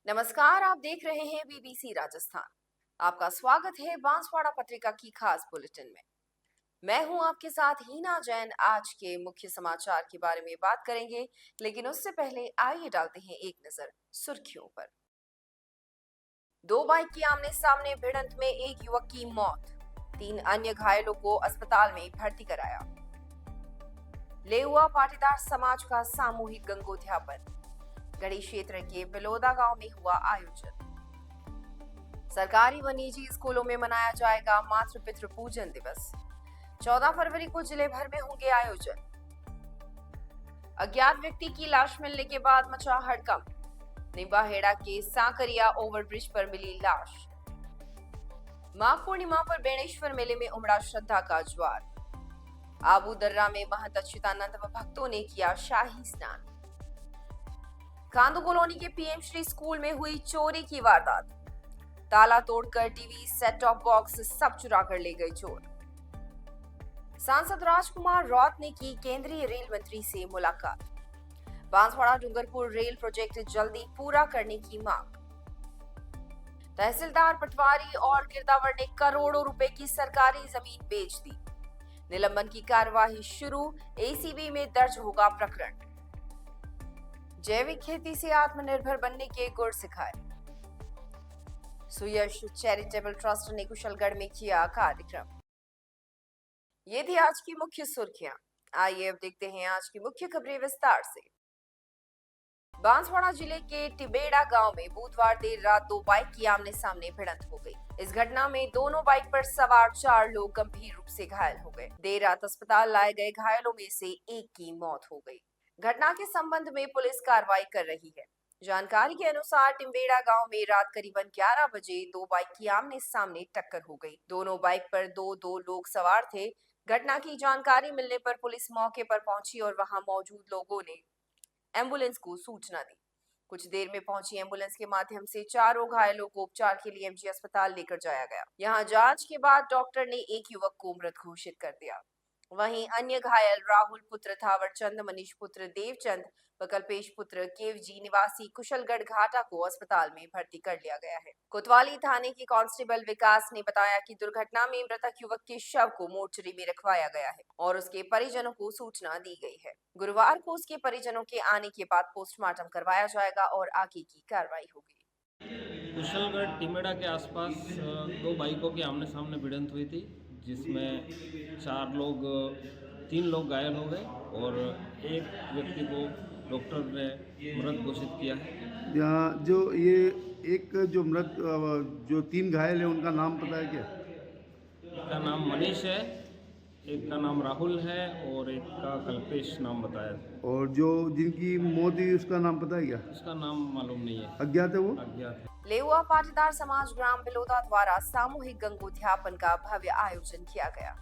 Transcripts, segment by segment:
नमस्कार, आप देख रहे हैं बीबीसी राजस्थान। आपका स्वागत है बांसवाड़ा पत्रिका की खास बुलेटिन में। मैं हूं आपके साथ हीना जैन। आज के मुख्य समाचार के बारे में बात करेंगे, लेकिन उससे पहले आइए डालते हैं एक नजर सुर्खियों पर। दो बाइक की आमने सामने भिड़ंत में एक युवक की मौत, 3 अन्य घायलों को अस्पताल में भर्ती कराया। लेहुआ पाटीदार समाज का सामूहिक गंगोत्यापन, गढ़ी क्षेत्र के बिलोदा गांव में हुआ आयोजन। सरकारी व निजी स्कूलों में मनाया जाएगा मातृ पितृ पूजन दिवस, 14 फरवरी को जिले भर में होंगे आयोजन। अज्ञात व्यक्ति की लाश मिलने के बाद मचा हड़कंप, निम्बाहेड़ा के सांकरिया ओवरब्रिज पर मिली लाश। माघ पूर्णिमा पर बेणेश्वर मेले में उमड़ा श्रद्धा का ज्वार। आबू दर्रा में महंत अच्युतानंद व भक्तों ने किया शाही स्नान। कांदू कॉलोनी के पीएम श्री स्कूल में हुई चोरी की वारदात, ताला तोड़कर टीवी सेट टॉप बॉक्स सब चुरा कर ले गए चोर। सांसद राजकुमार रौत ने की केंद्रीय रेल मंत्री से मुलाकात, बांसवाड़ा डूंगरपुर रेल प्रोजेक्ट जल्दी पूरा करने की मांग। तहसीलदार पटवारी और गिरदावर ने करोड़ों रुपए की सरकारी जमीन बेच दी, निलंबन की कार्यवाही शुरू, एसीबी में दर्ज होगा प्रकरण। जैविक खेती से आत्मनिर्भर बनने के गुर सिखाए, सुयश चैरिटेबल ट्रस्ट ने कुशलगढ़ में किया कार्यक्रम। ये थी आज की मुख्य सुर्खियां। आइए अब देखते हैं आज की मुख्य खबरें विस्तार से। बांसवाड़ा जिले के टिबेड़ा गांव में बुधवार देर रात दो बाइक की आमने सामने भिड़ंत हो गई। इस घटना में दोनों बाइक पर सवार 4 लोग गंभीर रूप से घायल हो गए। देर रात अस्पताल लाए गए घायलों में से एक की मौत हो गई। घटना के संबंध में पुलिस कार्रवाई कर रही है। जानकारी के अनुसार टिम्बेड़ा गांव में रात करीबन 11 बजे दो बाइक की आमने सामने टक्कर हो गई। दोनों बाइक पर दो लोग सवार थे। घटना की जानकारी मिलने पर पुलिस मौके पर पहुंची और वहां मौजूद लोगों ने एम्बुलेंस को सूचना दी। कुछ देर में पहुंची एम्बुलेंस के माध्यम से चारों घायलों को उपचार के लिए एमजी अस्पताल लेकर जाया गया। यहां जांच के बाद डॉक्टर ने एक युवक को मृत घोषित कर दिया। वहीं अन्य घायल राहुल पुत्र थावरचंद, मनीष पुत्र देवचंद व कल्पेश पुत्र केवजी निवासी कुशलगढ़ घाटा को अस्पताल में भर्ती कर लिया गया है। कोतवाली थाने के कांस्टेबल विकास ने बताया कि दुर्घटना में मृतक युवक के शव को मोर्चरी में रखवाया गया है और उसके परिजनों को सूचना दी गई है। गुरुवार को उसके परिजनों के आने के बाद पोस्टमार्टम करवाया जाएगा और आगे की कार्रवाई होगी। कुशलगढ़ टिमेड़ा के आसपास दो बाइकों की आमने सामने भिड़ंत हुई थी, जिसमें 3 लोग घायल हो गए और एक व्यक्ति को डॉक्टर ने मृत घोषित किया है। जो ये एक जो मृत जो 3 घायल है उनका नाम पता है क्या? एक का नाम मनीष है, एक का नाम राहुल है और एक का कल्पेश नाम बताया था। और जो जिनकी मौत हुई उसका नाम पता है क्या? उसका नाम मालूम नहीं है, अज्ञात है वो? अज्ञात है। लेहुआ पाटीदार समाज ग्राम बिलोदा द्वारा सामूहिक गंगोत्यापन का भव्य आयोजन किया गया।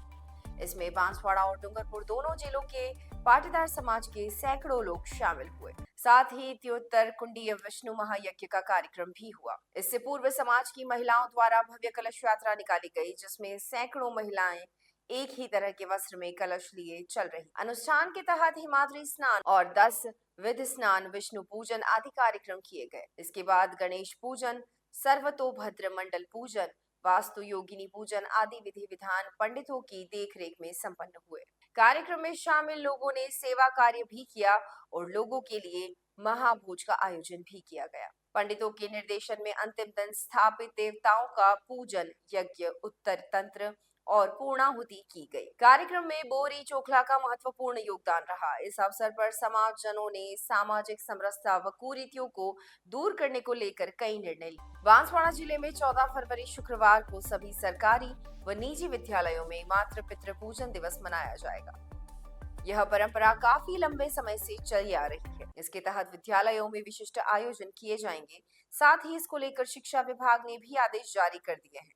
इसमें बांसवाड़ा और डूंगरपुर दोनों जिलों के पाटीदार समाज के सैकड़ों लोग शामिल हुए। साथ ही त्योत्तर कुंडीय विष्णु महायज्ञ का कार्यक्रम भी हुआ। इससे पूर्व समाज की महिलाओं द्वारा भव्य कलश यात्रा निकाली गई, जिसमें सैकड़ों महिलाएं एक ही तरह के वस्त्र में कलश लिए चल रही। अनुष्ठान के तहत हिमाद्री स्नान और 10 विधि स्नान, विष्णु पूजन आदि कार्यक्रम किए गए। इसके बाद गणेश पूजन, सर्वतोभद्र मंडल पूजन, वास्तु योगिनी पूजन आदि विधि विधान पंडितों की देखरेख में संपन्न हुए। कार्यक्रम में शामिल लोगों ने सेवा कार्य भी किया और लोगों के लिए महाभोज का आयोजन भी किया गया। पंडितों के निर्देशन में अंतिम दिन स्थापित देवताओं का पूजन, यज्ञ, उत्तर तंत्र और पूर्णाहुति की गई। कार्यक्रम में बोरी चोखला का महत्वपूर्ण योगदान रहा। इस अवसर पर समाज जनों ने सामाजिक समरसता व कुरीतियों को दूर करने को लेकर कई निर्णय लिए। बांसवाड़ा जिले में 14 फरवरी शुक्रवार को सभी सरकारी व निजी विद्यालयों में मातृ पितृ पूजन दिवस मनाया जाएगा। यह परंपरा काफी लंबे समय से चली आ रही है। इसके तहत विद्यालयों में विशिष्ट आयोजन किए जाएंगे। साथ ही इसको लेकर शिक्षा विभाग ने भी आदेश जारी कर दिए हैं।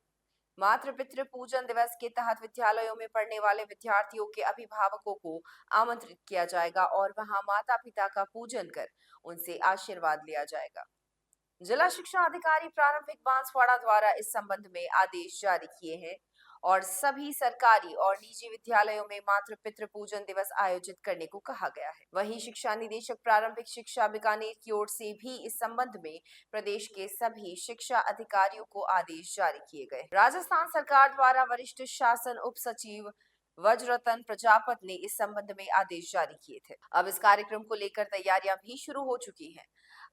मातृ पितृ पूजन दिवस के तहत विद्यालयों में पढ़ने वाले विद्यार्थियों के अभिभावकों को आमंत्रित किया जाएगा और वहां माता पिता का पूजन कर उनसे आशीर्वाद लिया जाएगा। जिला शिक्षा अधिकारी प्रारंभिक बांसवाड़ा द्वारा इस संबंध में आदेश जारी किए हैं और सभी सरकारी और निजी विद्यालयों में मातृ पितृ पूजन दिवस आयोजित करने को कहा गया है। वहीं शिक्षा निदेशक प्रारंभिक शिक्षा बीकानेर की ओर से भी इस संबंध में प्रदेश के सभी शिक्षा अधिकारियों को आदेश जारी किए गए। राजस्थान सरकार द्वारा वरिष्ठ शासन उप सचिव वज्ररतन प्रजापत ने इस संबंध में आदेश जारी किए थे। अब इस कार्यक्रम को लेकर तैयारियां भी शुरू हो चुकी हैं।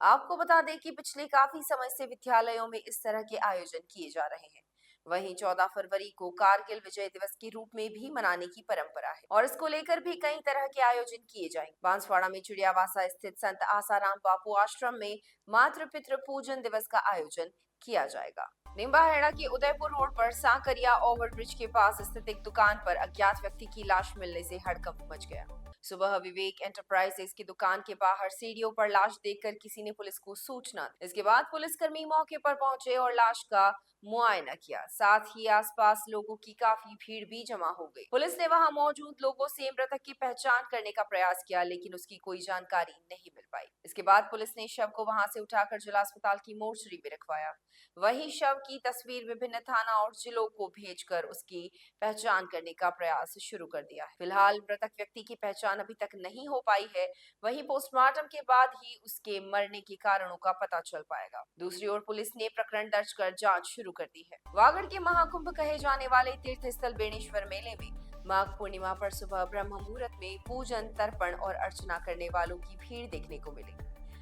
आपको बता दें कि पिछले काफी समय से विद्यालयों में इस तरह के आयोजन किए जा रहे हैं। वहीं 14 फरवरी को कारगिल विजय दिवस के रूप में भी मनाने की परंपरा है और इसको लेकर भी कई तरह के आयोजन किए जाएंगे। बांसवाड़ा में चिड़ियावासा स्थित संत आसाराम बापू आश्रम में मातृ पितृ पूजन दिवस का आयोजन किया जाएगा। निम्बाहेड़ा के उदयपुर रोड पर सांकरिया ओवरब्रिज के पास स्थित एक दुकान पर अज्ञात व्यक्ति की लाश मिलने से हड़कंप मच गया। सुबह विवेक एंटरप्राइजेस की दुकान के बाहर सीढ़ियों पर लाश देखकर किसी ने पुलिस को सूचना दी। इसके बाद पुलिसकर्मी मौके पर पहुंचे और लाश का मुआयना किया। साथ ही आसपास लोगों की काफी भीड़ भी जमा हो गई। पुलिस ने वहां मौजूद लोगों से मृतक की पहचान करने का प्रयास किया, लेकिन उसकी कोई जानकारी नहीं मिल पाई। इसके बाद पुलिस ने शव को वहां से उठाकर जिला अस्पताल की मोर्चरी में रखवाया। वहीं शव की तस्वीर विभिन्न थाना और जिलों को भेजकर उसकी पहचान करने का प्रयास शुरू कर दिया है। फिलहाल मृतक व्यक्ति की पहचान अभी तक नहीं हो पाई है। वहीं पोस्टमार्टम के बाद ही उसके मरने के कारणों का पता चल पाएगा। दूसरी ओर पुलिस ने प्रकरण दर्ज कर जांच शुरू कर दी है। वागड़ के महाकुंभ कहे जाने वाले तीर्थ स्थल बेणेश्वर मेले में माघ पूर्णिमा पर सुबह ब्रह्म मुहूर्त में पूजन, तर्पण और अर्चना करने वालों की भीड़ देखने को मिली।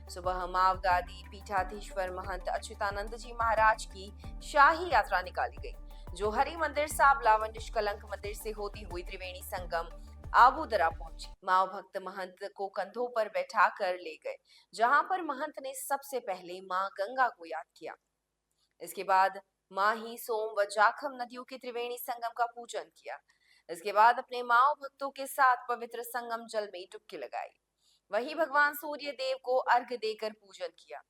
सुबह मावगादी पीठाधीश्वर महंत अच्युतानंद जी महाराज की शाही यात्रा निकाली गई, जो हरि मंदिर साबला व निष्कलंक मंदिर से होती हुई त्रिवेणी संगम आबूदरा पहुंची। माव भक्त महंत को कंधों पर बैठाकर ले गए, जहां पर महंत ने सबसे पहले मां गंगा को याद किया। इसके बाद माही, सोम व जाखम नदियों के त्रिवेणी संगम का पूजन किया। इसके बाद अपने माव भक्तों के साथ पवित्र संगम जल में डुबकी लगाई। वहीं भगवान सूर्य देव को अर्घ्य देकर पूजन किया।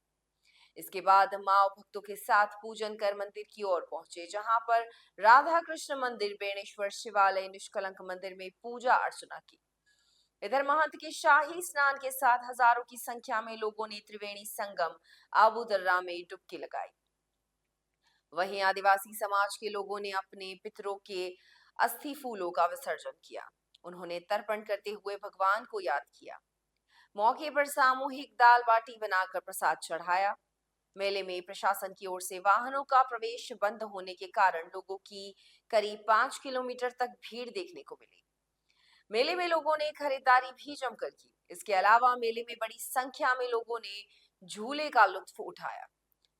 इसके बाद माव भक्तों के साथ पूजन कर मंदिर की ओर पहुंचे, जहां पर राधा कृष्ण मंदिर, बेणेश्वर शिवालय, निष्कलंक मंदिर में पूजा अर्चना की। इधर महंत के शाही स्नान के साथ हजारों की संख्या में लोगों ने त्रिवेणी संगम आबूदर्रा में डुबकी लगाई। वहीं आदिवासी समाज के लोगों ने अपने पितरों के अस्थि फूलों का विसर्जन किया। उन्होंने तर्पण करते हुए भगवान को याद किया। मौके पर सामूहिक दाल बाटी बनाकर प्रसाद चढ़ाया। मेले में प्रशासन की ओर से वाहनों का प्रवेश बंद होने के कारण लोगों की करीब 5 किलोमीटर तक भीड़ देखने को मिली। मेले में लोगों ने खरीदारी भी जमकर की। इसके अलावा मेले में बड़ी संख्या में लोगों ने झूले का लुत्फ उठाया।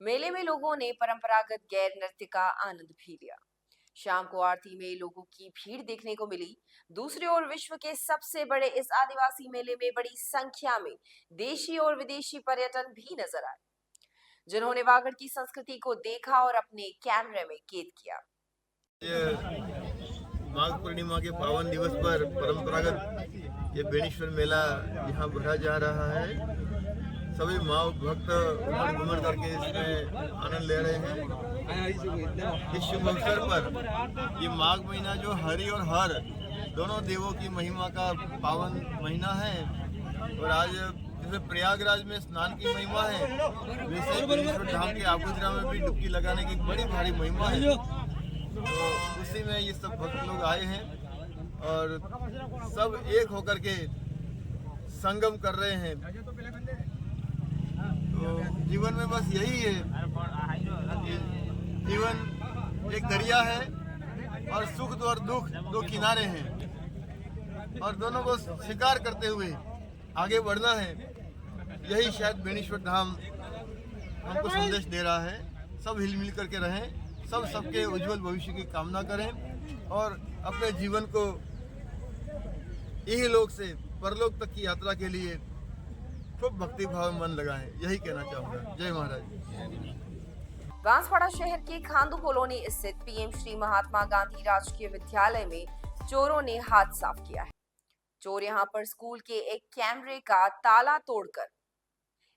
मेले में लोगों ने परंपरागत गैर नृत्य का आनंद भी लिया। शाम को आरती में लोगों की भीड़ देखने को मिली। दूसरी ओर विश्व के सबसे बड़े इस आदिवासी मेले में बड़ी संख्या में देशी और विदेशी पर्यटन भी नजर आए, जिन्होंने वागड़ की संस्कृति को देखा और अपने कैमरे में कैद किया। माघ पूर्णिमा के पावन दिवस पर परंपरागत ये बेणेश्वर मेला यहाँ भरा जा रहा है। सभी माव भक्त उमड़ घुमड़ करके इसमें आनंद ले रहे हैं। इस शुभ अवसर पर ये माघ महीना जो हरि और हर दोनों देवों की महिमा का पावन महीना है, और आज जैसे प्रयागराज में स्नान की महिमा है, वैसे बेणेश्वर धाम के आबूदरा में भी डुबकी लगाने की बड़ी भारी महिमा है। तो उसी में ये सब भक्त लोग आए हैं और सब एक होकर के संगम कर रहे हैं। तो जीवन में बस यही है कि जीवन एक दरिया है और सुख और दुख दो किनारे हैं, और दोनों को स्वीकार करते हुए आगे बढ़ना है। यही शायद बेणेश्वर धाम हमको संदेश दे रहा है। सब हिल मिल करके रहें, सब सबके उज्जवल भविष्य की कामना करें और अपने जीवन को यही लोक से परलोक तक की यात्रा के लिए खूब भक्ति भाव में मन लगाएं। यही कहना चाहूँगा। जय महाराज। बांसवाड़ा शहर के खांदू कॉलोनी स्थित पीएम श्री महात्मा गांधी राजकीय विद्यालय में चोरों ने हाथ साफ किया है। चोर यहां पर स्कूल के एक कैमरे का ताला तोड़कर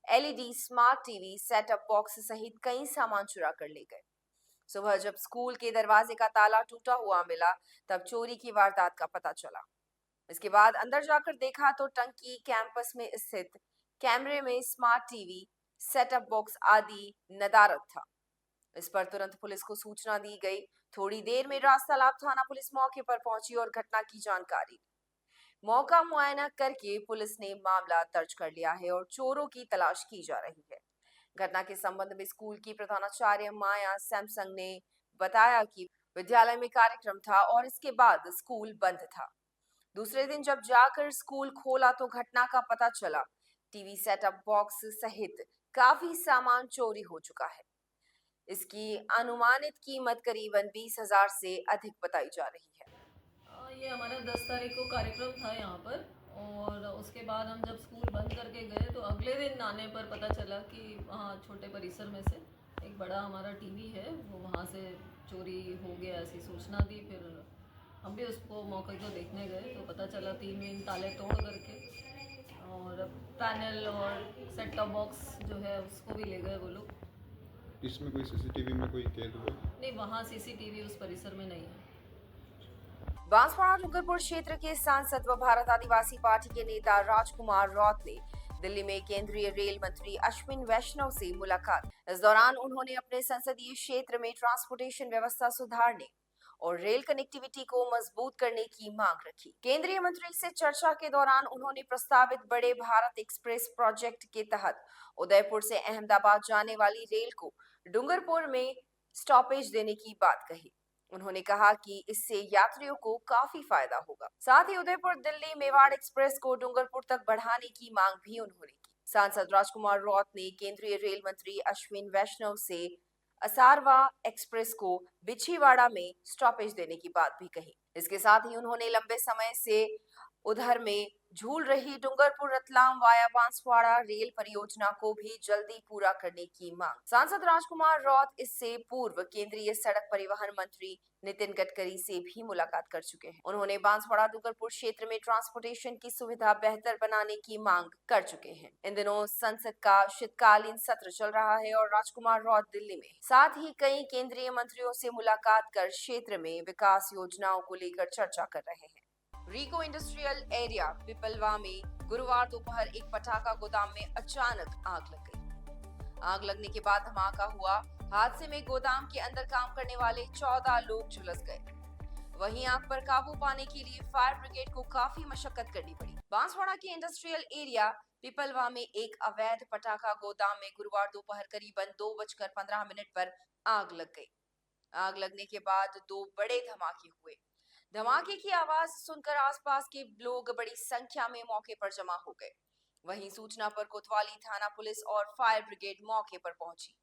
LED, smart TV, setup box सहित कई सामान चुरा कर ले गए। सुबह जब स्कूल के दरवाजे का ताला टूटा हुआ मिला, तब चोरी की वारदात का पता चला। इसके बाद अंदर जाकर देखा तो टंकी कैंपस में स्थित कैमरे में स्मार्ट टीवी, सेटअप बॉक्स आदि नदारद था। इस पर तुरंत पुलिस को सूचना दी गई। थोड़ी देर में रास्तालाब थाना पुलिस मौके पर पहुंची और घटना की जानकारी ली। मौका मुआयना करके पुलिस ने मामला दर्ज कर लिया है और चोरों की तलाश की जा रही है। घटना के संबंध में स्कूल की प्रधानाचार्य माया सैमसंग ने बताया कि विद्यालय में कार्यक्रम था और इसके बाद स्कूल बंद था। दूसरे दिन जब जाकर स्कूल खोला तो घटना का पता चला। टीवी सेटअप बॉक्स सहित काफी सामान चोरी हो चुका है। इसकी अनुमानित कीमत करीबन 20,000 से अधिक बताई जा रही है। ये हमारा 10 तारीख को कार्यक्रम था यहाँ पर, और उसके बाद हम जब स्कूल बंद करके गए तो अगले दिन आने पर पता चला कि वहाँ छोटे परिसर में से एक बड़ा हमारा टीवी है, वो वहाँ से चोरी हो गया, ऐसी सूचना दी। फिर हम भी उसको मौके को देखने गए तो पता चला 3 ताले तोड़ करके, और पैनल और सेट टॉप बॉक्स जो है उसको भी ले गए वो लोग। इसमें कोई सीसीटीवी में कोई कैद हुआ? नहीं, वहाँ सीसीटीवी उस परिसर में नहीं है। बांसवाड़ा डूंगरपुर क्षेत्र के सांसद व भारत आदिवासी पार्टी के नेता राजकुमार रौत ने दिल्ली में केंद्रीय रेल मंत्री अश्विन वैष्णव से मुलाकात। इस दौरान उन्होंने अपने संसदीय क्षेत्र में ट्रांसपोर्टेशन व्यवस्था सुधारने और रेल कनेक्टिविटी को मजबूत करने की मांग रखी। केंद्रीय मंत्री से चर्चा के दौरान उन्होंने प्रस्तावित बड़े भारत एक्सप्रेस प्रोजेक्ट के तहत उदयपुर से अहमदाबाद जाने वाली रेल को डूंगरपुर में स्टॉपेज देने की बात कही। उन्होंने कहा कि इससे यात्रियों को काफी फायदा होगा। साथ ही उदयपुर दिल्ली मेवाड़ एक्सप्रेस को डूंगरपुर तक बढ़ाने की मांग भी उन्होंने की। सांसद राजकुमार रौत ने केंद्रीय रेल मंत्री अश्विन वैष्णव से असारवा एक्सप्रेस को बिछीवाड़ा में स्टॉपेज देने की बात भी कही। इसके साथ ही उन्होंने लंबे समय से उधर में झूल रही डूंगरपुर रतलाम वाया बांसवाड़ा रेल परियोजना को भी जल्दी पूरा करने की मांग। सांसद राजकुमार रौत इससे पूर्व केंद्रीय सड़क परिवहन मंत्री नितिन गडकरी से भी मुलाकात कर चुके हैं। उन्होंने बांसवाड़ा डूंगरपुर क्षेत्र में ट्रांसपोर्टेशन की सुविधा बेहतर बनाने की मांग कर चुके हैं। इन दिनों संसद का शीतकालीन सत्र चल रहा है और राजकुमार रौत दिल्ली में, साथ ही कई केंद्रीय मंत्रियों से मुलाकात कर क्षेत्र में विकास योजनाओं को लेकर चर्चा कर रहे हैं। रीको इंडस्ट्रियल एरिया पिपलवा में गुरुवार दोपहर एक पटाखा गोदाम में अचानक आग लग गई। आग लगने के बाद धमाका हुआ। हादसे में गोदाम के अंदर काम करने वाले 14 लोग झुलस गए। वहीं आग पर काबू पाने के लिए फायर ब्रिगेड को काफी मशक्कत करनी पड़ी। बांसवाड़ा के इंडस्ट्रियल एरिया पिपलवा में एक अवैध पटाखा गोदाम में गुरुवार दोपहर करीबन 2:15 पर आग लग गई। आग लगने के बाद 2 बड़े धमाके हुए। धमाके की आवाज सुनकर आसपास के लोग बड़ी संख्या में मौके पर जमा हो गए। वहीं सूचना पर कोतवाली थाना पुलिस और फायर ब्रिगेड मौके पर पहुंची।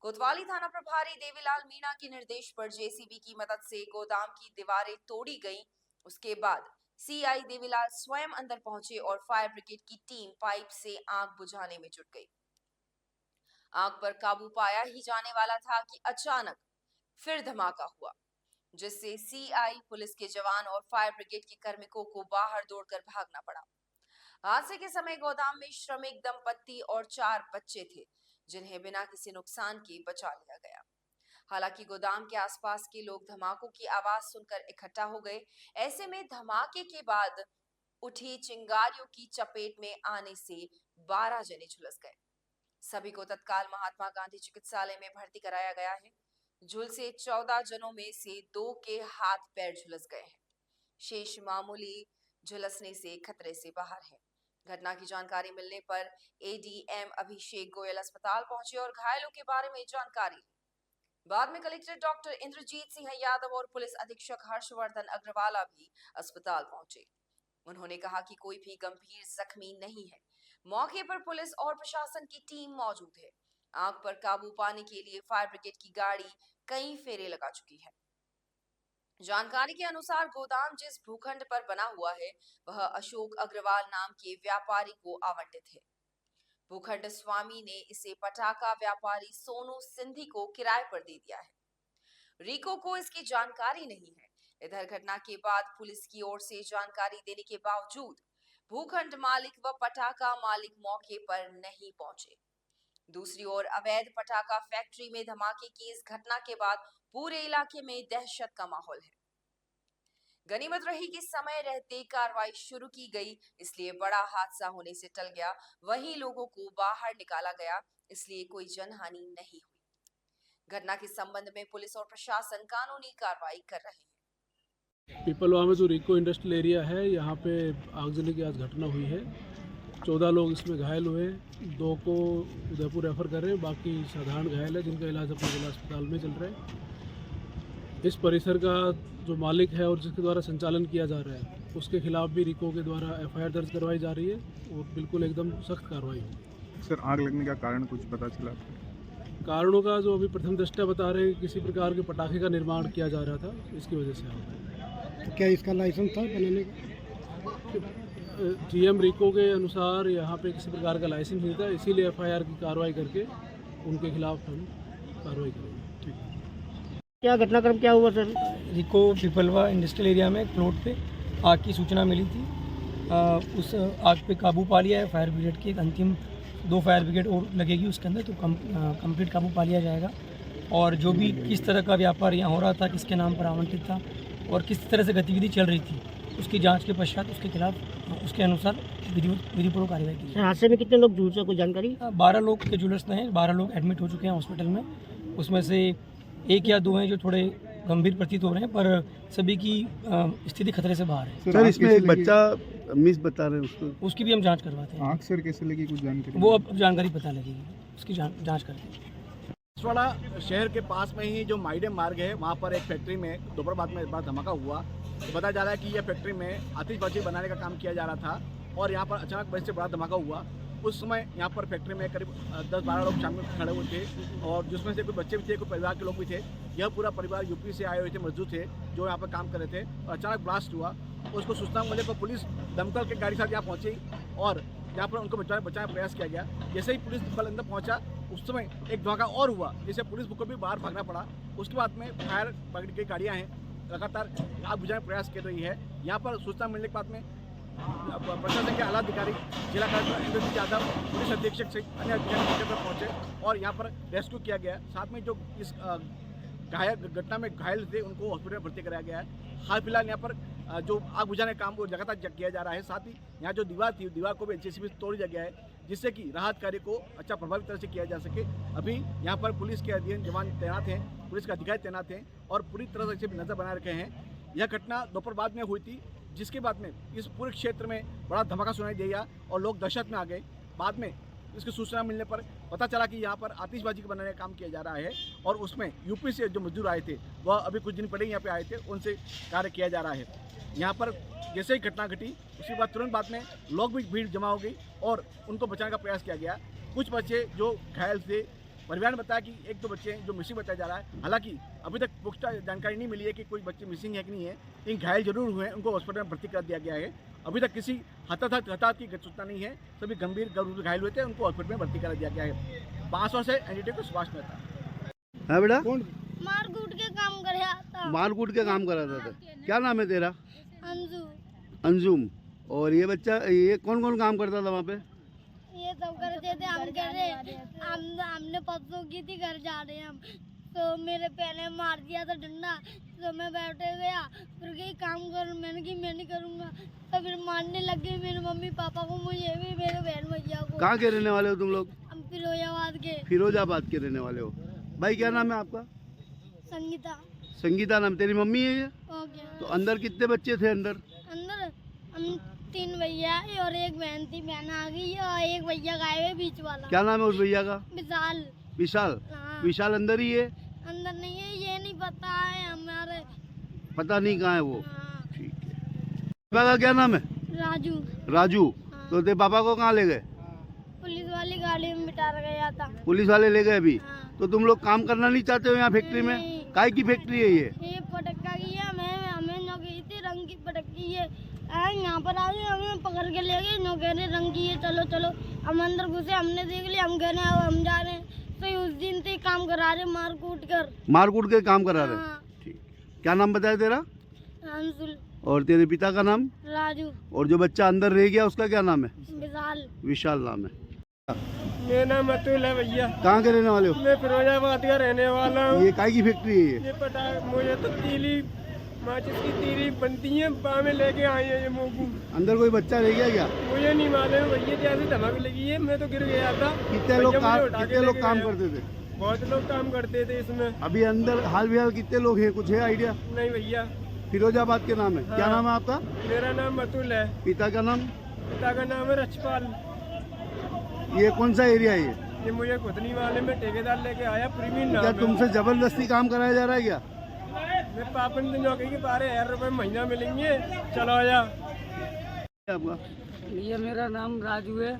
कोतवाली थाना प्रभारी देवीलाल मीणा के निर्देश पर जेसीबी की मदद से गोदाम की दीवारें तोड़ी गईं। उसके बाद सीआई देवीलाल स्वयं अंदर पहुंचे और फायर ब्रिगेड की टीम पाइप से आग बुझाने में जुट गई। आग पर काबू पाया ही जाने वाला था कि अचानक फिर धमाका हुआ, जिससे सीआई, पुलिस के जवान और फायर ब्रिगेड के कार्मिकों को बाहर दौड़कर भागना पड़ा। हादसे के समय गोदाम में श्रमिक दंपत्ति और 4 बच्चे थे, जिन्हें बिना किसी नुकसान के बचा लिया गया। हालांकि गोदाम के आसपास के लोग धमाकों की आवाज सुनकर इकट्ठा हो गए। ऐसे में धमाके के बाद उठी चिंगारियों की चपेट में आने से 12 जने झुलस गए। सभी को तत्काल महात्मा गांधी चिकित्सालय में भर्ती कराया गया है। झुलसे 14 जनों में से 2 के हाथ पैर झुलस गए हैं। शेष मामूली झुलसने से खतरे से बाहर है। घटना की जानकारी मिलने पर एडीएम अभिषेक गोयल अस्पताल पहुंचे और घायलों के बारे में जानकारी ली। बाद में कलेक्टर डॉक्टर इंद्रजीत सिंह यादव और पुलिस अधीक्षक हर्षवर्धन अग्रवाला भी अस्पताल पहुंचे। उन्होंने कहा कि कोई भी गंभीर जख्मी नहीं है। मौके पर पुलिस और प्रशासन की टीम मौजूद है। आग पर काबू पाने के लिए फायर ब्रिगेड की गाड़ी कई फेरे लगा चुकी है। जानकारी के अनुसार गोदाम जिस भूखंड पर बना हुआ है वह अशोक अग्रवाल नाम के व्यापारी को आवंटित है। भूखंड स्वामी ने इसे पटाखा व्यापारी सोनू सिंधी को किराए पर दे दिया है। रीको को इसकी जानकारी नहीं है। इधर घटना के बाद पुलिस की ओर से जानकारी देने के बावजूद भूखंड मालिक व पटाखा मालिक मौके पर नहीं पहुंचे। दूसरी ओर अवैध पटाखा फैक्ट्री में धमाके की इस घटना के बाद पूरे इलाके में दहशत का माहौल है। गनीमत रही कि समय रहते कार्रवाई शुरू की गई, इसलिए बड़ा हादसा होने से टल गया। वहीं लोगों को बाहर निकाला गया, इसलिए कोई जनहानि नहीं हुई। घटना के संबंध में पुलिस और प्रशासन कानूनी कार्रवाई कर रहे हैं। पिपलवा में जो रिको इंडस्ट्रियल एरिया है, यहाँ पे आगजनी की आज घटना हुई है। 14 लोग इसमें घायल हुए, 2 को उदयपुर रेफर कर रहे हैं, बाकी साधारण घायल है जिनका इलाज अपने जिला अस्पताल में चल रहा है। इस परिसर का जो मालिक है और जिसके द्वारा संचालन किया जा रहा है, उसके खिलाफ भी रिको के द्वारा FIR दर्ज करवाई जा रही है और बिल्कुल एकदम सख्त कार्रवाई होगी। सर, आग लगने का कारण कुछ पता चला? कारणों का जो अभी प्रथम दृष्टया बता रहे हैं, किसी प्रकार के पटाखे का निर्माण किया जा रहा था, इसकी वजह से आग। तो क्या इसका लाइसेंस था बनाने का? GM रिको के अनुसार यहाँ पे किसी प्रकार का लाइसेंस नहीं था, इसीलिए FIR की कार्रवाई करके उनके खिलाफ हम कार्रवाई करेंगे। ठीक। क्या घटनाक्रम क्या हुआ सर? रिको पिपलवा इंडस्ट्रियल एरिया में एक प्लॉट पे आग की सूचना मिली थी। उस आग पे काबू पा लिया है फायर ब्रिगेड की। एक अंतिम 2 फायर ब्रिगेड और लगेगी उसके अंदर, तो कंप्लीट काबू पा लिया जाएगा। और जो भी किस तरह का व्यापार यहाँ हो रहा था, किसके नाम पर आवंटित था और किस तरह से गतिविधि चल रही थी, उसकी जांच के पश्चात उसके खिलाफ उसके अनुसार विधिपूर्वक कार्रवाई की। हादसे में कितने लोग झुलसे, कोई जानकारी? 12 लोग के जुलस हैं, 12 लोग एडमिट हो चुके हैं हॉस्पिटल में। उसमें से 1 या 2 हैं जो थोड़े गंभीर प्रतीत हो रहे हैं, पर सभी की स्थिति खतरे से बाहर है। सर, इसमें एक बच्चा मिस बता रहे हैं, उसकी भी हम जांच करवाते हैं। आग सर कैसे लगी, कुछ जानकारी? वो अब जानकारी पता लगेगी, उसकी जांच करते हैं। बांसवाड़ा शहर के पास में ही जो माइडे मार्ग है, वहाँ पर एक फैक्ट्री में दोपहर बाद में एक बार धमाका हुआ। तो बताया जा रहा है कि यह फैक्ट्री में आतिशबाजी बनाने का काम किया जा रहा था और यहाँ पर अचानक बड़े से बड़ा धमाका हुआ। उस समय यहाँ पर फैक्ट्री में करीब 10-12 लोग शामिल खड़े हुए थे और जिसमें से कुछ बच्चे भी थे, कुछ परिवार के लोग भी थे। यह पूरा परिवार यूपी से आए हुए थे, मजदूर थे जो यहाँ पर काम कर रहे थे और अचानक ब्लास्ट हुआ। उसको सूचना मिलने पर पुलिस दमकल के गाड़ी के साथ यहाँ पहुँची और यहाँ पर उनको बचाने का प्रयास किया गया। जैसे ही पुलिस बल अंदर पहुँचा, उस समय एक धमाका और हुआ, जिससे पुलिस को भी बाहर भागना पड़ा। उसके बाद में फायर ब्रिगेड की गाड़ियाँ हैं, लगातार आग बुझाने का प्रयास कर रही है। यहाँ पर सूचना मिलने के बाद में प्रशासन के आला अधिकारी, जिला कलेक्टर इंद्रजीत यादव, पुलिस अधीक्षक सहित अन्य अधिकारी मौके पर पहुंचे और यहाँ पर रेस्क्यू किया गया। साथ में जो इस घटना में घायल थे उनको हॉस्पिटल में भर्ती कराया गया है। हाल फिलहाल यहाँ पर जो आग बुझाने का काम वो लगातार किया जा रहा है। साथ ही यहाँ जो दीवार थी, दीवार को भी जेसीबी से तोड़ दिया गया है, जिससे कि राहत कार्य को अच्छा प्रभावी तरह से किया जा सके। अभी यहाँ पर पुलिस के अधीन जवान तैनात हैं, पुलिस के अधिकारी तैनात हैं और पूरी तरह से नजर बनाए रखे हैं। यह घटना दोपहर बाद में हुई थी, जिसके बाद में इस पूरे क्षेत्र में बड़ा धमाका सुनाई दिया और लोग दहशत में आ गए। बाद में इसकी सूचना मिलने पर पता चला कि यहाँ पर आतिशबाजी बनाने का काम किया जा रहा है और उसमें यूपी से जो मजदूर आए थे, वह अभी कुछ दिन पहले यहाँ पे आए थे, उनसे कार्य किया जा रहा है। यहाँ पर जैसे ही घटना घटी, उसके बाद तुरंत बाद में लोग भी भीड़ जमा हो गई और उनको बचाने का प्रयास किया गया। कुछ बच्चे जो घायल थे, परिवार ने बताया कि 1-2 बच्चे हैं जो मिसिंग बताया जा रहा है। हालांकि अभी तक पुख्ता जानकारी नहीं मिली है कि कोई बच्चे मिसिंग है कि नहीं है। इन घायल जरूर हुए हैं, उनको हॉस्पिटल में भर्ती कर दिया गया है। अभी तक किसी हताहत की सूचना नहीं है, सभी गंभीर घायल हुए थे, उनको हॉस्पिटल में भर्ती कर दिया गया है। बांसवाड़ा से एनडीटीवी को सुभाष मेहता। है बेटा? मारकूट के काम कर रहा था। मारकूट के काम कर रहा था। क्या नाम है तेरा? अंजू। अंजुम। और ये बच्चा, ये कौन कौन काम करता था वहाँ पे? ये सब करते थे, हम कर रहे। हमने परसों की थी, घर जा रहे हैं हम, तो मेरे पहले मार दिया था डंडा, तो मैं बैठे गया, फिर कहीं काम कर, मैंने कि मैं नहीं करूँगा, तो फिर मारने लग गए मेरे मम्मी पापा को, मुझे भी, मेरे बहन भैया को। कहाँ के रहने वाले हो तुम लोग? हम फिरोजाबाद के। फिरोजाबाद के रहने वाले हो। भाई क्या नाम है आपका? संगीता। संगीता नाम, तेरी मम्मी है ये? ओके। तो अंदर कितने बच्चे थे? अंदर हम 3 भैया और एक बहन थी, बहन आ गई और एक भैया गायब है, बीच वाला। क्या नाम है उस भैया का? विशाल। विशाल? हाँ। विशाल अंदर ही है? अंदर नहीं है, ये नहीं पता है हमारे। पता नहीं कहाँ है वो। हाँ। ठीक है। पापा का क्या नाम है? राजू। राजू। हाँ। तो तेरे पापा को कहाँ ले गए? पुलिस वाली गाड़ी में बिठा गया था। पुलिस वाले ले गए अभी? हाँ। तो तुम लोग काम करना नहीं चाहते हो यहाँ फैक्ट्री में? काय की फैक्ट्री है ये? पटक्का की है, हमें नौकरी थी, रंग की पटक्की है। यहाँ पर आ गए, हमें पकड़ के ले गए, नौकरी रंग की है, चलो चलो। हम अंदर घुसे, हमने देख लिया, हम कहने हम जा रहे हैं, तो उस दिन से काम करा रहे, मार कूट के काम करा रहे। हाँ। ठीक। क्या नाम बताया तेरा? अंशुल। और तेरे पिता का नाम? राजू। और जो बच्चा अंदर रह गया उसका क्या नाम है? विशाल। विशाल नाम है। मेरा नाम अतुल है भैया। कहाँ के रहने वाले हो? मैं फिरोजाबाद का रहने वाला हूँ। ये काय की फैक्ट्री है ये? ये पता, मुझे तो तीली माचिस की तीली बनती है, पा में लेके आए हैं ये मोगू। अंदर कोई बच्चा रह गया क्या? मुझे नहीं मालूम भैया, जैसे धमक लगी है, मैं तो गिर गया था। कितने लोग काम करते थे? बहुत लोग काम करते थे इसमें। अभी अंदर हाल फिलहाल कितने लोग हैं, कुछ है आइडिया? नहीं भैया। फिरोजाबाद के नाम है। क्या हाँ। नाम है आपका? मेरा नाम अतुल है। पिता का नाम? पिता का नाम है रचपाल। ये कौन सा एरिया है ये मुझे खुद नहीं मालूम, में ठेकेदार लेके आया, प्रवीण नाम क्या है। तुमसे जबरदस्ती काम कराया जा रहा है क्या? मैं पापन दिन नौकरी के 12,000 रुपये महीना मिलेंगे, चलो आजा। आपका? ये मेरा नाम राजू है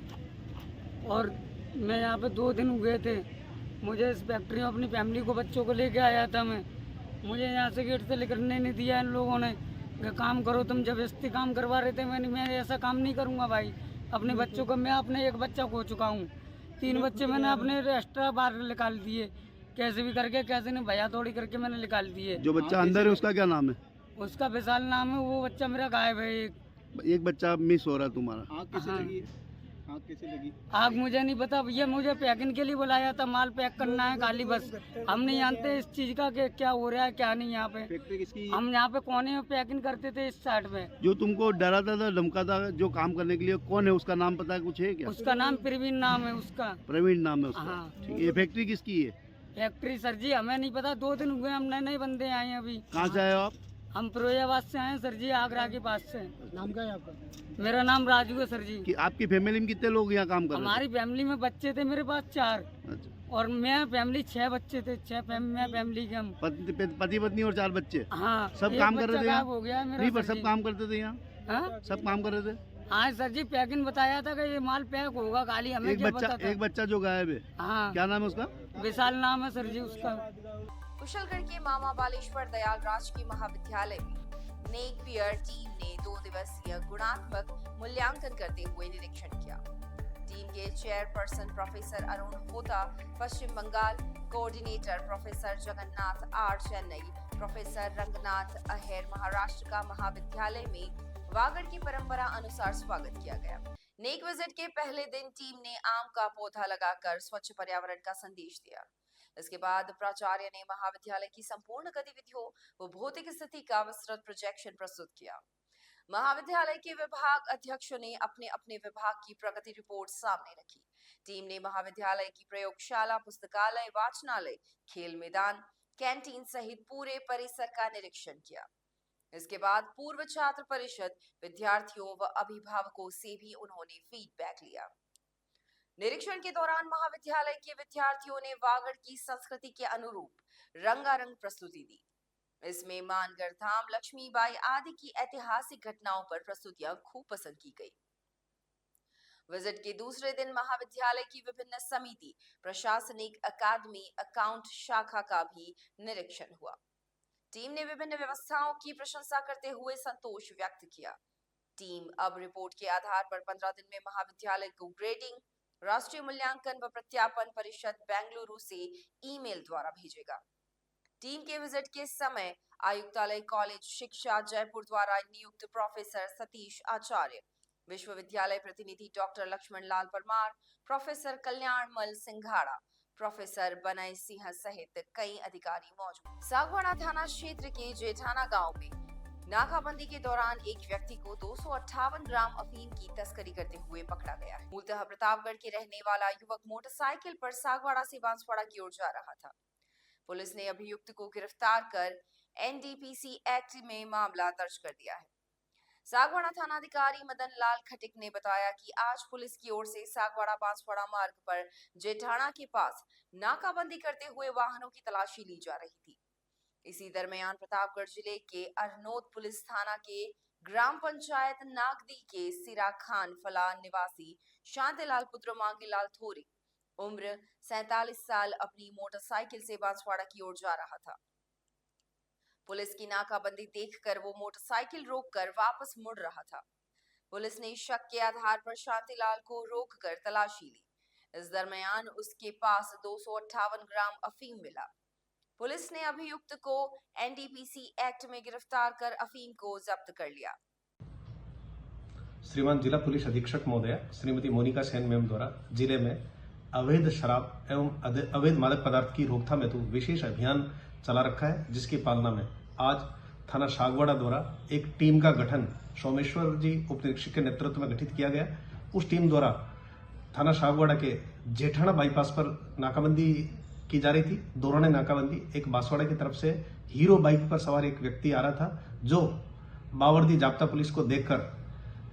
और मैं यहाँ पे 2 दिन हुए थे। मुझे इस फैक्ट्री में अपनी फैमिली को, बच्चों को लेके आया था मैं। मुझे यहाँ से गेट से निकलने नहीं दिया इन लोगों ने। काम करो, तुम जबरदस्ती काम करवा रहे थे। मैं ऐसा काम नहीं करूँगा भाई। अपने बच्चों को, मैं अपने एक बच्चा खो चुका हूँ, 3 बच्चे मैंने अपने एक्स्ट्रा बाहर निकाल दिए, कैसे भी करके, कैसे नहीं भैया तोड़ी करके मैंने निकाल दिए। जो बच्चा अंदर है उसका क्या नाम है? उसका विशाल नाम है। वो बच्चा मेरा गायब है। एक बच्चा मिस हो रहा है तुम्हारा। आग कैसे लगी? आग कैसे लगी? आग मुझे नहीं पता भैया। मुझे पैकिंग के लिए बुलाया था, माल पैक करना है खाली बस। हम नहीं जानते इस चीज़ का कि क्या हो रहा है क्या नहीं यहाँ पे। फैक्ट्री किसकी? हम यहाँ पे कोने में पैकिंग करते थे इस साइड में। जो तुमको डराता था, धमकाता था, जो काम करने के लिए, कौन है? उसका नाम पता है, कुछ है क्या? उसका नाम प्रवीण नाम है उसका। प्रवीण नाम है उसका। हाँ। ठीक है। ये फैक्ट्री किसकी है? फैक्ट्री सर जी हमें नहीं पता। 2 दिन हुए, हम नए बंदे आए हैं अभी। कहाँ से आए हो आप? हम फिरोजाबाद से आए हैं सर जी, आगरा के पास से। नाम क्या है आपका? मेरा नाम राजू है सर जी। कि आपकी फैमिली में कितने लोग यहाँ काम कर रहे हमारी फैमिली में बच्चे थे मेरे पास 4 थे? अच्छा। और मैं फैमिली 6 बच्चे थे। 6 फैमिली के हम। पति पत्नी और 4 बच्चे? हाँ। सब एक काम कर बच्चा रहे थे यहाँ? गायब हो गया मेरा नहीं, पर सर सब जी। काम करते थे यहाँ? हाँ? सब काम कर रहे थे? हाँ सर जी, पैकिंग बताया था कि ये माल पैक होगा खाली, हमें क्या पता था। एक बच्चा जो गायब है, हाँ। क्या नाम है उसका? विशाल नाम है सर जी उसका। कुशलगढ़ के मामा बालेश्वर दयाल राजकीय महाविद्यालय में नेकपियर टीम ने 2 दिवसीय गुणात्मक मूल्यांकन करते हुए निरीक्षण किया। टीम के chairperson professor Arun Hota Paschim Bengal, coordinator professor Jagannath R Chennai, professor Ranganath Aher Maharashtra का महाविद्यालय में वागड़ की परंपरा अनुसार स्वागत किया गया। नेक विजिट के पहले दिन टीम ने आम का पौधा लगाकर स्वच्छ पर्यावरण का संदेश दिया। इसके बाद प्राचार्य ने महाविद्यालय की संपूर्ण गतिविधियों व भौतिक स्थिति का विस्तृत प्रोजेक्शन प्रस्तुत किया। महाविद्यालय के विभाग अध्यक्षों ने अपने अपने विभाग की प्रगति रिपोर्ट सामने रखी। टीम ने महाविद्यालय की प्रयोगशाला, पुस्तकालय, वाचनालय, खेल मैदान, कैंटीन सहित पूरे परिसर का निरीक्षण किया। इसके बाद पूर्व छात्र परिषद, विद्यार्थियों व अभिभावकों से भी उन्होंने फीडबैक लिया। निरीक्षण के दौरान महाविद्यालय के विद्यार्थियों ने वागड़ की संस्कृति के अनुरूप रंगारंग प्रस्तुति दी। इसमें मानगढ़ धाम, लक्ष्मीबाई आदि की ऐतिहासिक घटनाओं पर प्रस्तुतियां खूब पसंद की गई। विजिट के दूसरे दिन महाविद्यालय की विभिन्न समिति, प्रशासनिक, अकादमी, अकाउंट शाखा का भी निरीक्षण हुआ। टीम ने विभिन्न व्यवस्थाओं की प्रशंसा करते हुए संतोष व्यक्त किया। टीम अब रिपोर्ट के आधार पर 15 दिन में महाविद्यालय को ग्रेडिंग, राष्ट्रीय मूल्यांकन व प्रत्यापन परिषद बेंगलुरु से ईमेल द्वारा भेजेगा। टीम के विजिट के समय आयुक्तालय कॉलेज शिक्षा जयपुर द्वारा नियुक्त प्रोफेसर सतीश आचार्य, विश्वविद्यालय प्रतिनिधि डॉक्टर लक्ष्मण लाल परमार, प्रोफेसर कल्याणमल सिंघाड़ा, प्रोफेसर बनय सिंह सहित कई अधिकारी मौजूद। सागवाड़ा थाना क्षेत्र के जेठाना गांव में नाकाबंदी के दौरान एक व्यक्ति को 258 ग्राम अफीम की तस्करी करते हुए पकड़ा गया है। मूलतः प्रतापगढ़ के रहने वाला युवक मोटरसाइकिल पर सागवाड़ा से बांसवाड़ा की ओर जा रहा था। पुलिस ने अभियुक्त को गिरफ्तार कर एनडीपीसी एक्ट में मामला दर्ज कर दिया है। सागवाड़ा थानाधिकारी मदन लाल खटिक ने बताया कि आज पुलिस की ओर से सागवाड़ा बांसवाड़ा मार्ग पर जेठाना के पास नाकाबंदी करते हुए वाहनों की तलाशी ली जा रही थी। इसी दरमियान प्रतापगढ़ जिले के अरनोद पुलिस थाना के ग्राम पंचायत नागदी के सिरा खान फलान निवासी शांतिलाल पुत्र मांगीलाल थोरी उम्र 47 साल अपनी मोटरसाइकिल से बांसवाड़ा की ओर जा रहा था। पुलिस की नाकाबंदी देखकर वो मोटरसाइकिल रोककर वापस मुड़ रहा था। पुलिस ने शक के आधार पर शांतिलाल को रोककर तलाशी ली। इस दरमियान उसके पास 258 ग्राम अफीम मिला। पुलिस ने अभियुक्त को एनडीपीसी एक्ट में गिरफ्तार कर अफीम को जब्त कर लिया। श्रीमान जिला पुलिस अधीक्षक महोदय श्रीमती मोनिका सेन मैम द्वारा जिले में अवैध शराब एवं अवैध मादक पदार्थ की रोकथाम हेतु विशेष अभियान चला रखा है, जिसकी पालना में आज थाना सागवाड़ा द्वारा एक टीम का गठन सोमेश्वर जी उप निरीक्षक के नेतृत्व में गठित किया गया। उस टीम द्वारा थाना सागवाड़ा के जेठाना बाईपास पर नाकाबंदी की जा रही थी। दौरान नाकाबंदी एक बांसवाड़ा की तरफ से हीरो बाइक पर सवार एक व्यक्ति आ रहा था, जो बावर्दी जाब्ता पुलिस को देखकर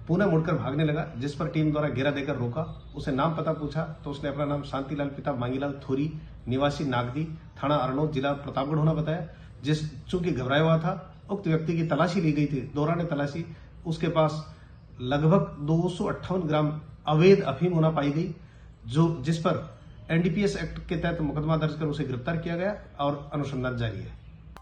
पुनः मुड़कर भागने लगा, जिस पर टीम द्वारा घेरा देकर रोका। उसे नाम पता पूछा तो उसने अपना नाम शांतिलाल पिता मांगीलाल थोरी, निवासी नागदी, थाना अरनोद, जिला प्रतापगढ़ होना बताया। चूंकि घबराया हुआ था, उक्त व्यक्ति की तलाशी ली गई थी। दौरान तलाशी उसके पास लगभग 258 ग्राम अवैध अफीम होना पाई गई, जिस पर एनडीपीएस एक्ट के तहत मुकदमा दर्ज कर उसे गिरफ्तार किया गया और अनुसंधान जारी है।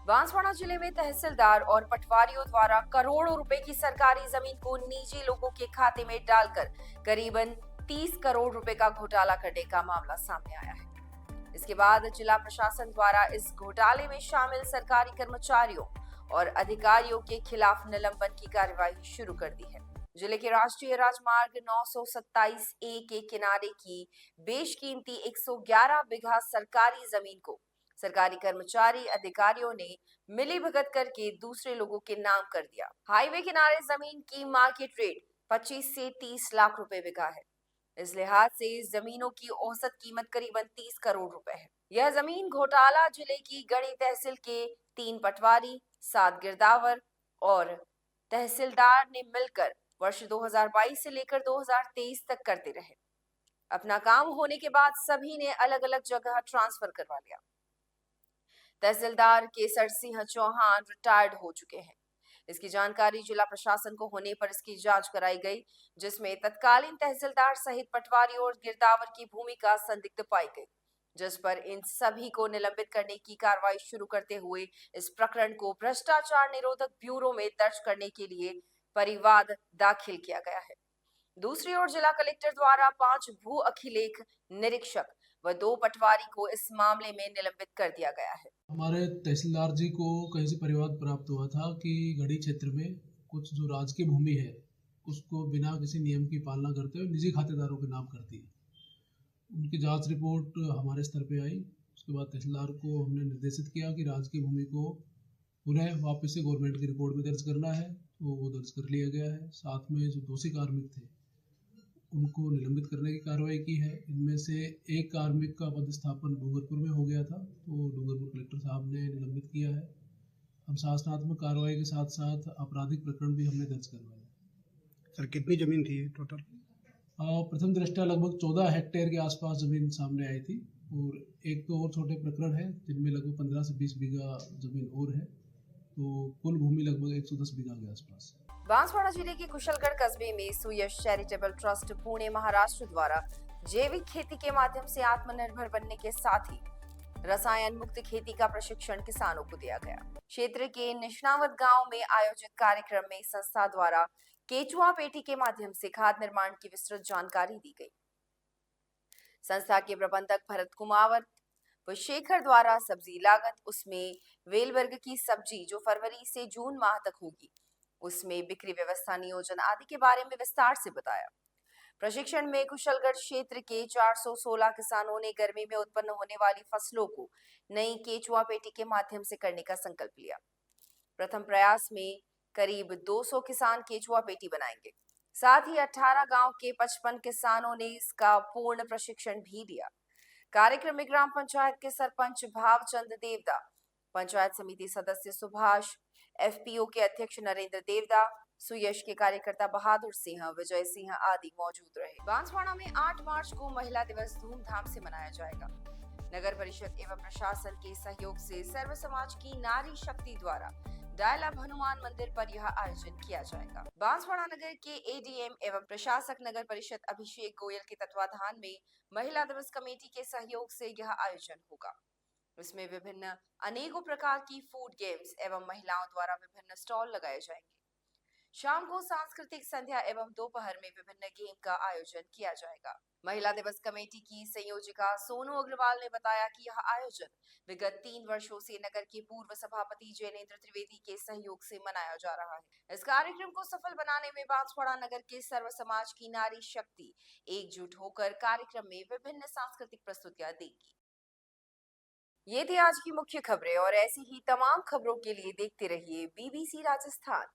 बांसवाड़ा जिले में तहसीलदार और पटवारियों द्वारा करोड़ों रुपए की सरकारी जमीन को निजी लोगों के खाते में डालकर करीबन 30 करोड़ रुपए का घोटाला करने का मामला सामने आया है। इसके बाद जिला प्रशासन द्वारा इस घोटाले में शामिल सरकारी कर्मचारियों और अधिकारियों के खिलाफ निलंबन की कार्यवाही शुरू कर दी है। जिले के राष्ट्रीय राजमार्ग 927 ए के किनारे की बेशकीमती 111 बीघा सरकारी जमीन को सरकारी कर्मचारी अधिकारियों ने मिली भगत करके दूसरे लोगों के नाम कर दिया। हाईवे किनारे जमीन की मार्केट रेट 25 से 30 लाख रुपए बिका है। इस लिहाज से जमीनों की औसत कीमत करीबन 30 करोड़ रुपए है। यह जमीन घोटाला जिले की गढ़ी तहसील के 3 पटवारी, 7 गिरदावर और तहसीलदार ने मिलकर वर्ष 2022 से लेकर 2023 तक करते रहे। अपना काम होने के बाद सभी ने अलग अलग जगह ट्रांसफर करवा लिया। तहसीलदार केसर सिंह चौहान रिटायर्ड हो चुके हैं। इसकी जानकारी जिला प्रशासन को होने पर इसकी जांच कराई गई, जिसमें तत्कालीन तहसीलदार सहित पटवारी और गिरदावर की भूमिका संदिग्ध पाई गई, जिस पर इन सभी को निलंबित करने की कार्रवाई शुरू करते हुए इस प्रकरण को भ्रष्टाचार निरोधक ब्यूरो में दर्ज करने के लिए परिवाद दाखिल किया गया है। दूसरी ओर जिला कलेक्टर द्वारा 5 भू अभिलेख निरीक्षक व 2 पटवारी को इस मामले में निलंबित कर दिया गया है। हमारे तहसीलदार जी को कहीं से परिवाद प्राप्त हुआ था कि गढ़ी क्षेत्र में कुछ जो राजकीय भूमि है उसको बिना किसी नियम की पालना करते हुए निजी खातेदारों के नाम करती है। उनकी जांच रिपोर्ट हमारे स्तर पे आई। उसके बाद तहसीलदार को हमने निर्देशित किया कि राजकीय भूमि को पुनः वापस से गवर्नमेंट की रिपोर्ट में दर्ज करना है, तो वो दर्ज कर लिया गया है। साथ में जो दोषी कार्मिक थे उनको निलंबित करने की कार्रवाई की है। इनमें से एक कार्मिक का पदस्थापन डूंगरपुर में हो गया था, तो डूंगरपुर कलेक्टर साहब ने निलंबित किया है। अनुशासनात्मक कार्रवाई के साथ साथ आपराधिक प्रकरण भी हमने दर्ज करवाया। सर कितनी जमीन थी टोटल? प्रथम दृष्टया लगभग 14 हेक्टेयर के आसपास जमीन सामने आई थी और एक तो और छोटे प्रकरण है जिनमें लगभग 15 से 20 बीघा जमीन और है, तो कुल भूमि लगभग 110 बीघा के आसपास। बांसवाड़ा जिले के कुशलगढ़ कस्बे में सुयश चैरिटेबल ट्रस्ट पुणे महाराष्ट्र द्वारा जैविक खेती के माध्यम से आत्मनिर्भर बनने के साथ ही रसायन मुक्त खेती का प्रशिक्षण किसानों को दिया गया। क्षेत्र के निष्णावत गांव में आयोजित कार्यक्रम में संस्था द्वारा केचुआ पेटी के माध्यम से खाद निर्माण की विस्तृत जानकारी दी गई। संस्था के प्रबंधक भरत कुमावत व शेखर द्वारा सब्जी लागत, उसमें वेल वर्ग की सब्जी जो फरवरी से जून माह तक होगी, उसमें बिक्री व्यवस्था, नियोजन आदि के बारे में विस्तार से बताया। प्रशिक्षण में कुशलगढ़ क्षेत्र के 416 किसानों ने गर्मी में उत्पन्न होने वाली फसलों को नई केचुआ पेटी के माध्यम से करने का संकल्प लिया। प्रथम प्रयास में करीब 200 किसान केचुआ पेटी बनाएंगे। साथ ही 18 गांव के 55 किसानों ने इसका पूर्ण प्रशिक्षण भी लिया। कार्यक्रम में ग्राम पंचायत के सरपंच भावचंद देवदा, पंचायत समिति सदस्य सुभाष, एफपीओ के अध्यक्ष नरेंद्र देवदा, सुयश के कार्यकर्ता बहादुर सिंह, विजय सिंह आदि मौजूद रहे। बांसवाड़ा में 8 मार्च को महिला दिवस धूमधाम से मनाया जाएगा। नगर परिषद एवं प्रशासन के सहयोग से सर्व समाज की नारी शक्ति द्वारा डायलब हनुमान मंदिर पर यह आयोजन किया जाएगा। बांसवाड़ा नगर के एडीएम एवं प्रशासक नगर परिषद अभिषेक गोयल के तत्वाधान में महिला दिवस कमेटी के सहयोग से यह आयोजन होगा। इसमें विभिन्न अनेकों प्रकार की फूड गेम्स एवं महिलाओं द्वारा विभिन्न स्टॉल लगाए जाएंगे। शाम को सांस्कृतिक संध्या एवं दोपहर में विभिन्न गेम का आयोजन किया जाएगा। महिला दिवस कमेटी की संयोजिका सोनू अग्रवाल ने बताया कि यह आयोजन विगत 3 वर्षों से नगर के पूर्व सभापति जयनेंद्र त्रिवेदी के सहयोग से मनाया जा रहा है। इस कार्यक्रम को सफल बनाने में बांसवाड़ा नगर के सर्व समाज की नारी शक्ति एकजुट होकर कार्यक्रम में विभिन्न सांस्कृतिक प्रस्तुतियां देगी। ये थी आज की मुख्य खबरें और ऐसी ही तमाम खबरों के लिए देखते रहिए बीबीसी राजस्थान।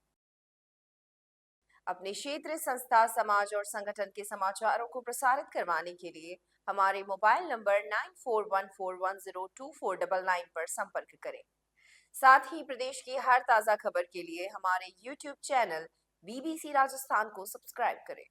अपने क्षेत्र, संस्था, समाज और संगठन के समाचारों को प्रसारित करवाने के लिए हमारे मोबाइल नंबर 9414102499 पर संपर्क करें। साथ ही प्रदेश की हर ताज़ा खबर के लिए हमारे YouTube चैनल BBC राजस्थान को सब्सक्राइब करें।